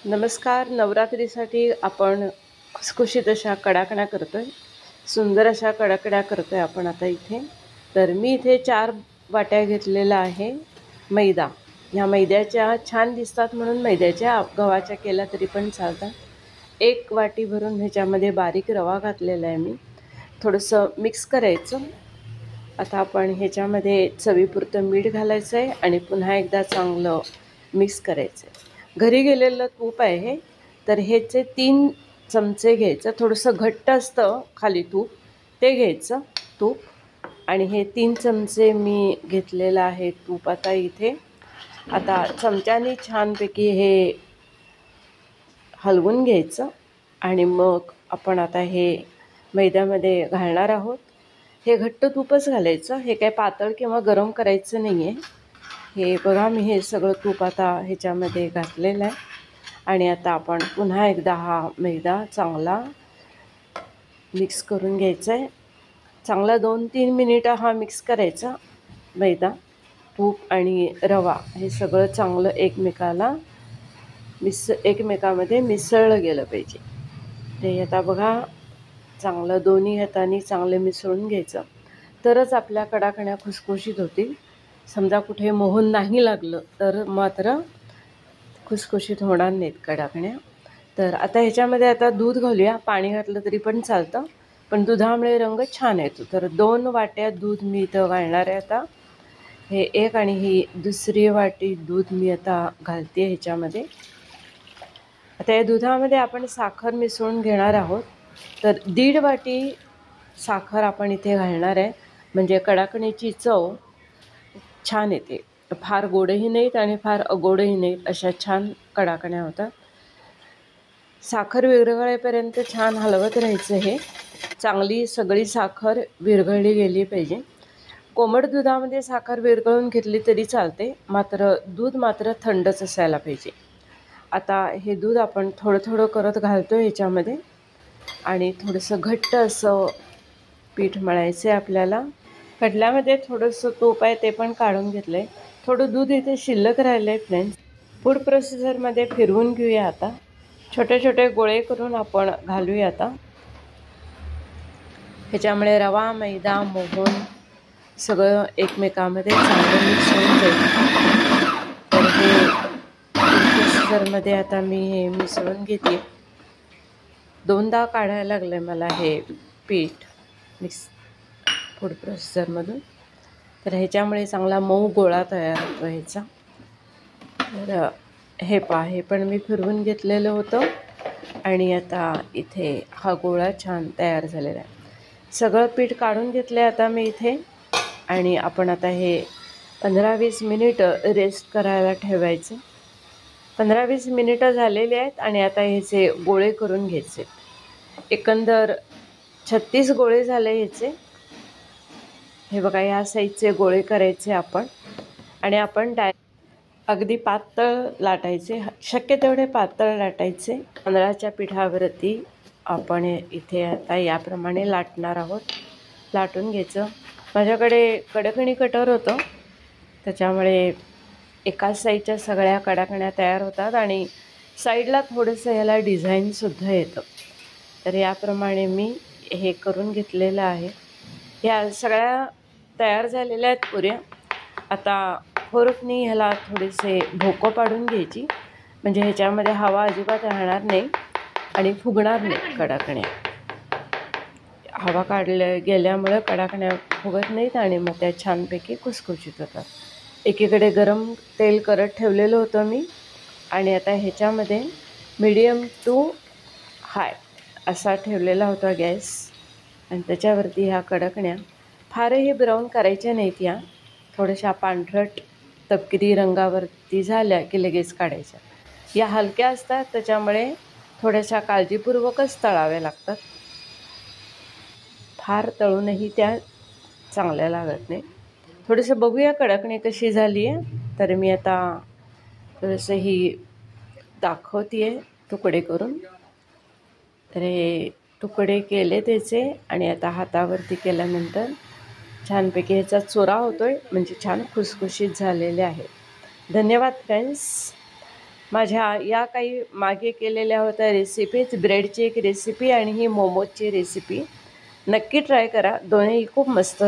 नमस्कार. नवरात्रीसाठी आपण खुसखुशीत अशा कडाकण्या करतोय. सुंदर अशा कडाकण्या करतोय आपण आता इथे. तर मी इथे 4 वाट्या घेतलेला आहे मैदा. ह्या मैद्याच्या छान दिसतात म्हणून मैद्याच्या, गव्हाच्या केल्या तरी पण चालतात. 1 वाटी भरून ह्याच्यामध्ये बारीक रवा घातलेला आहे मी. थोडंसं मिक्स करायचं. आता आपण ह्याच्यामध्ये चवीपुरतं मीठ घालायचं आहे आणि पुन्हा एकदा चांगलं मिक्स करायचं आहे. घरी गेलेलं तूप आहे हे, तर ह्याचे 3 चमचे घ्यायचं. थोडंसं घट्ट असतं खाली तूप, ते घ्यायचं तूप. आणि हे 3 चमचे मी घेतलेलं आहे तूप आता इथे. आता चमच्याने छानपैकी हे हलवून घ्यायचं आणि मग आपण आता हे मैद्यामध्ये घालणार आहोत. हे घट्ट तूपच घालायचं, हे काय पातळ किंवा गरम करायचं नाही आहे. हे बघा, मी हे सगळं तूप आता ह्याच्यामध्ये घातलेलं आहे. आणि आता आपण पुन्हा एकदा हा मैदा चांगला मिक्स करून घ्यायचा आहे. चांगला 2-3 मिनिटं हा मिक्स करायचा. मैदा, तूप आणि रवा हे सगळं चांगलं एकमेकामध्ये मिसळलं गेलं पाहिजे. ते आता बघा, चांगलं दोन्ही हातांनी चांगलं मिसळून घ्यायचं, तरच आपल्या कडाकण्या खुसखुशीत होतील. समजा कुठे मोहन नाही लागलं तर मात्र खुसखुशीत होणार नाहीत कडाकण्या. तर आता ह्याच्यामध्ये आता दूध घालूया. पाणी घातलं तरी पण चालतं, पण दुधामुळे रंग छान येतो. तर 2 वाट्या दूध मी इथं घालणार आहे आता. हे 1 आणि ही दुसरी वाटी दूध मी आता घालते ह्याच्यामध्ये. आता या दुधामध्ये आपण साखर मिसळून घेणार आहोत. तर 1.5 वाटी साखर आपण इथे घालणार आहे, म्हणजे कडाकणीची चव छान येते. फार गोडही नाहीत आणि फार अगोडही नाहीत, अशा छान कडाकण्या होतात. साखर विरघळेपर्यंत छान हलवत राहायचं. हे चांगली सगळी साखर विरघळली गेली पाहिजे. कोमट दुधामध्ये साखर विरघळून घेतली तरी चालते, मात्र दूध मात्र थंडच असायला पाहिजे. आता हे दूध आपण थोडं थोडं करत घालतो ह्याच्यामध्ये आणि थोडंसं घट्ट असं पीठ मळायचं आहे आपल्याला. कडल्यामध्ये थोडंसं तूप आहे, ते पण काढून घेतलं आहे. थोडं दूध इथे शिल्लक राहिलं आहे फ्रेंड्स. फूड प्रोसेसरमध्ये फिरवून घेऊया आता. छोटे छोटे गोळे करून आपण घालूया आता. ह्याच्यामुळे रवा, मैदा, मोहन सगळं एकमेकामध्ये चांगलं मिक्स होऊन जाईल. तर हे फूड प्रोसेसरमध्ये आता मी हे मिसळून घेते. 2दा काढायला लागलं आहे मला हे पीठ मिक्स फूड प्रोसेसरमधून. तर ह्याच्यामुळे चांगला मऊ गोळा तयार होतो ह्याचा. तर हे हे पण मी फिरवून घेतलेलं होतं आणि आता इथे हा गोळा छान तयार झालेला आहे. सगळं पीठ काढून घेतलं आहे आता मी इथे. आणि आपण आता हे 15-20 मिनिटं रेस्ट करायला ठेवायचं. 15-20 मिनिटं झालेली आहेत आणि आता ह्याचे गोळे करून घ्यायचे. एकंदर 36 गोळे झाले ह्याचे. हे बघा, या साईजचे गोळे करायचे आपण. आणि आपण अगदी पातळ लाटायचे, शक्य तेवढे पातळ लाटायचे. तांदळाच्या पिठावरती आपण इथे आता याप्रमाणे लाटणार आहोत. लाटून घ्यायचं. माझ्याकडे कडकणी कटर होतं, त्याच्यामुळे एकाच साईजच्या सगळ्या कडाकण्या तयार होतात आणि साईडला थोडंसं ह्याला डिझाईनसुद्धा येतं. तर याप्रमाणे मी हे करून घेतलेलं आहे. ह्या सगळ्या तयार झालेल्या आहेत पुऱ्या. आता फोर्कनी ह्याला थोडेसे भोकं पाडून घ्यायची, म्हणजे ह्याच्यामध्ये हवा अजिबात राहणार नाही आणि फुगणार नाही कडाकण्या. हवा काढल्या गेल्यामुळे कडाकण्या फुगत नाहीत आणि मग त्या छानपैकी खुसखुशीत होतात. एकीकडे गरम तेल करत ठेवलेलं होतं मी आणि आता ह्याच्यामध्ये मीडियम टू हाय असा ठेवलेला होता गॅस. आणि त्याच्यावरती ह्या कडाकण्या फारही ब्राऊन करायच्या नाहीत. या थोड्याशा पांढरट तपकिरी रंगावरती झाल्या की लगेच काढायच्या. या हलक्या असतात, त्याच्यामुळे थोड्याशा काळजीपूर्वकच तळाव्या लागतात. फार तळूनही त्या चांगल्या लागत नाही. थोडंसं बघूया कडाकणी कशी झाली आहे. तर मी आता थोडंसं ही दाखवते आहे तुकडे करून. तर हे तुकडे केले त्याचे आणि आता हातावरती केल्यानंतर छानपैकी ह्याचा चुरा होतो आहे, म्हणजे छान खुसखुशीत झालेले आहे. धन्यवाद फ्रेंड्स. माझ्या या काही मागे केलेल्या होत्या रेसिपीज, ब्रेडची एक रेसिपी आणि ही मोमोजची रेसिपी नक्की ट्राय करा, दोन्ही खूप मस्त.